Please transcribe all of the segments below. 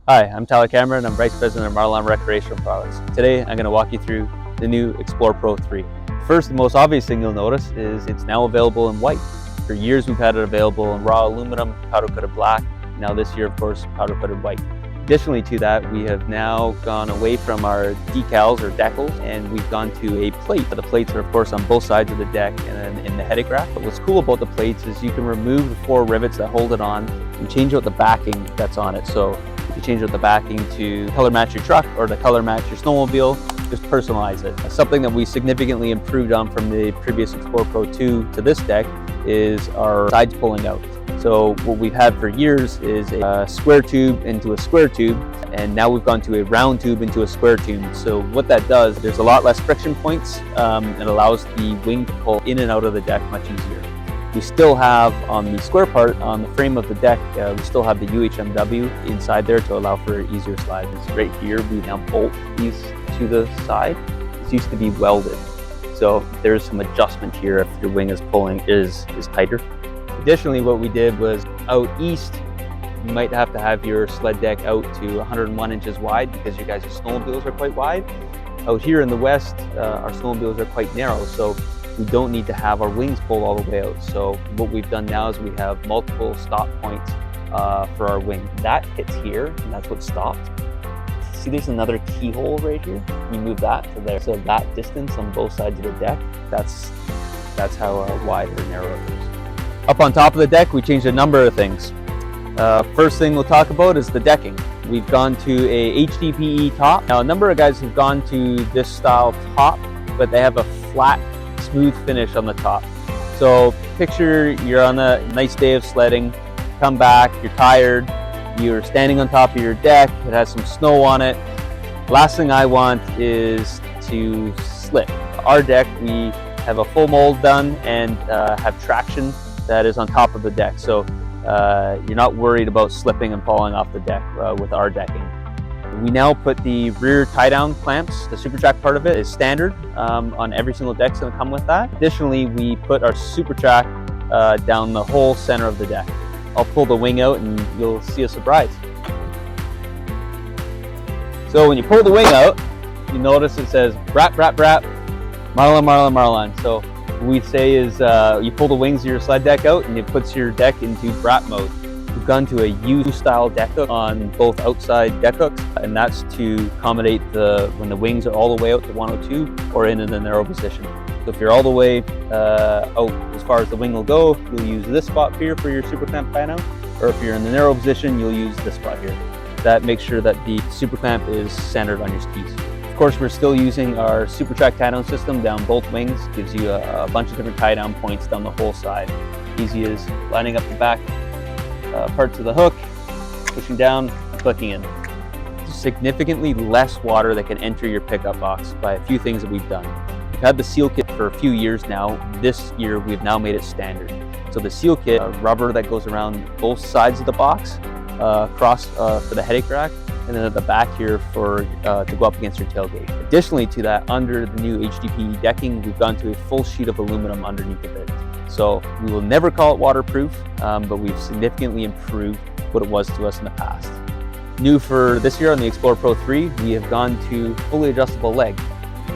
Hi, I'm Tyler Cameron. I'm Vice President of Marlon Recreational Products. Today, I'm going to walk you through the new Xplore Pro III. First, the most obvious thing you'll notice is it's now available in white. For years, we've had it available in raw aluminum, powder-coated black. Now this year, of course, powder-coated white. Additionally to that, we have now gone away from our decals or decals, and we've gone to a plate. The plates are, of course, on both sides of the deck and then in the headed graph. But what's cool about the plates is you can remove the 4 rivets that hold it on and change out the backing that's on it. So you change out the backing to color match your truck or to color match your snowmobile, just personalize it. Something that we significantly improved on from the previous Xplore Pro II to this deck is our sides pulling out. So what we've had for years is a square tube into a square tube, and now we've gone to a round tube into a square tube. So what that does, there's a lot less friction points. It allows the wing to pull in and out of the deck much easier. We still have on the square part, on the frame of the deck, we still have the UHMW inside there to allow for easier slide. It's right here, we now bolt these to the side. This used to be welded. So there's some adjustment here if your wing is pulling is tighter. Additionally, what we did was out east, you might have to have your sled deck out to 101 inches wide because you guys' snowmobiles are quite wide. Out here in the west, our snowmobiles are quite narrow. So we don't need to have our wings pulled all the way out. So what we've done now is we have multiple stop points for our wing. That hits here, and that's what stopped. See, there's another keyhole right here. You move that to there. So that distance on both sides of the deck, that's how wide or narrow it is. Up on top of the deck, we changed a number of things. First thing we'll talk about is the decking. We've gone to a HDPE top. Now, a number of guys have gone to this style top, but they have a flat, smooth finish on the top. So picture you're on a nice day of sledding, come back, you're tired, you're standing on top of your deck, it has some snow on it. Last thing I want is to slip. Our deck, we have a full mold done and have traction that is on top of the deck. So you're not worried about slipping and falling off the deck with our decking. We now put the rear tie-down clamps. The SuperTrack part of it is standard on every single deck, so it'll come with that. Additionally, we put our SuperTrack down the whole center of the deck. I'll pull the wing out and you'll see a surprise. So when you pull the wing out, you notice it says brap, brap, brap, Marlon, Marlon, Marlon. So what we say is you pull the wings of your sled deck out and it puts your deck into brap mode. We've gone to a U-style deck hook on both outside deck hooks, and that's to accommodate when the wings are all the way out to 102 or in the narrow position. So if you're all the way out as far as the wing will go, you'll use this spot here for your super clamp tie-down, or if you're in the narrow position, you'll use this spot here. That makes sure that the super clamp is centered on your skis. Of course, we're still using our SuperTrack tie-down system down both wings. Gives you a bunch of different tie-down points down the whole side. Easy as lining up the back parts of the hook, pushing down, clicking in. Significantly less water that can enter your pickup box by a few things that we've done. We've had the seal kit for a few years now. This year we've now made it standard. So the seal kit, rubber that goes around both sides of the box, across for the headache rack, and then at the back here for to go up against your tailgate. Additionally to that, under the new HDPE decking, we've gone to a full sheet of aluminum underneath of it. So we will never call it waterproof, but we've significantly improved what it was to us in the past. New for this year on the Xplore Pro III, we have gone to fully adjustable leg.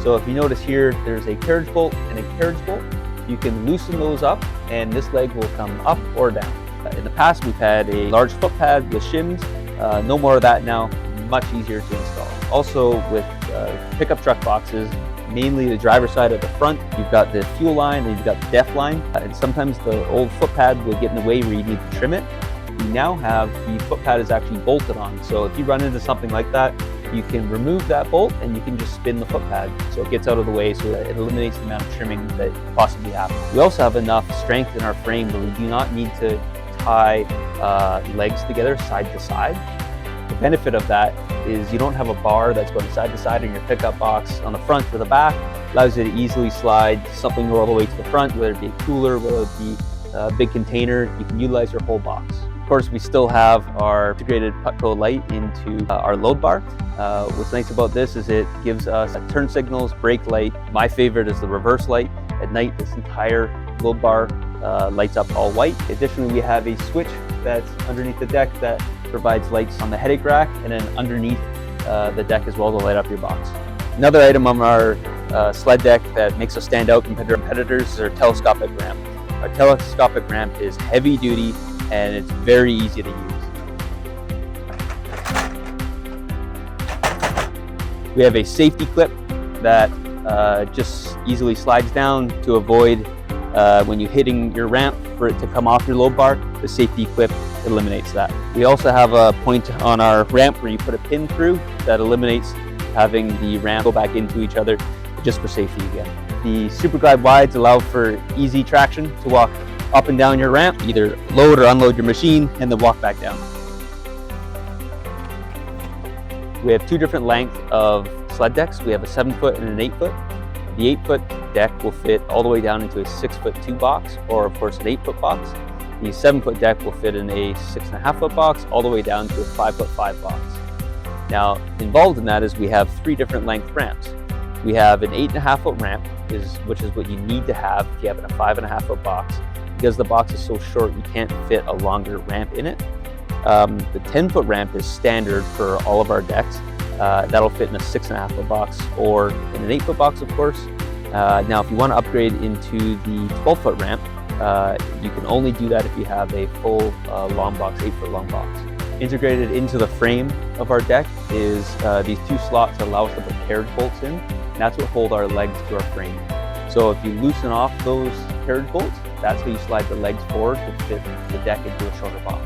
So if you notice here, there's a carriage bolt and a carriage bolt. You can loosen those up and this leg will come up or down. In the past, we've had a large foot pad with shims. No more of that now, much easier to install. Also with pickup truck boxes, mainly the driver's side at the front, you've got the fuel line and you've got the def line, and sometimes the old foot pad will get in the way where you need to trim it. We now have the foot pad is actually bolted on, so if you run into something like that, you can remove that bolt and you can just spin the foot pad so it gets out of the way, so that it eliminates the amount of trimming that possibly happens. We also have enough strength in our frame where we do not need to tie legs together side to side. The benefit of that is you don't have a bar that's going side to side in your pickup box on the front or the back. Allows you to easily slide something all the way to the front, whether it be a cooler, whether it be a big container. You can utilize your whole box. Of course, we still have our integrated Putco light into our load bar. What's nice about this is it gives us turn signals, brake light. My favorite is the reverse light. At night, this entire load bar lights up all white. Additionally, we have a switch that's underneath the deck that provides lights on the headache rack and then underneath the deck as well to light up your box. Another item on our sled deck that makes us stand out compared to our competitors is our telescopic ramp. Our telescopic ramp is heavy duty and it's very easy to use. We have a safety clip that just easily slides down to avoid when you're hitting your ramp for it to come off your load bar. The safety clip eliminates that. We also have a point on our ramp where you put a pin through that eliminates having the ramp go back into each other, just for safety again. The Super Glide wides allow for easy traction to walk up and down your ramp, either load or unload your machine and then walk back down. We have two different lengths of sled decks. We have a 7-foot and an 8-foot. The 8-foot deck will fit all the way down into a 6'2" box, or of course an 8-foot box. The 7-foot deck will fit in a 6.5-foot box all the way down to a 5'5" box. Now, involved in that is we have 3 different length ramps. We have an 8.5-foot ramp, which is what you need to have if you have a 5.5-foot box. Because the box is so short, you can't fit a longer ramp in it. The 10-foot ramp is standard for all of our decks. That'll fit in a 6.5-foot box or in an 8-foot box, of course. Now, if you want to upgrade into the 12-foot ramp, you can only do that if you have a full long box, 8-foot long box. Integrated into the frame of our deck is these 2 slots that allow us to put carriage bolts in. And that's what hold our legs to our frame. So if you loosen off those carriage bolts, that's how you slide the legs forward to fit the deck into a shorter box.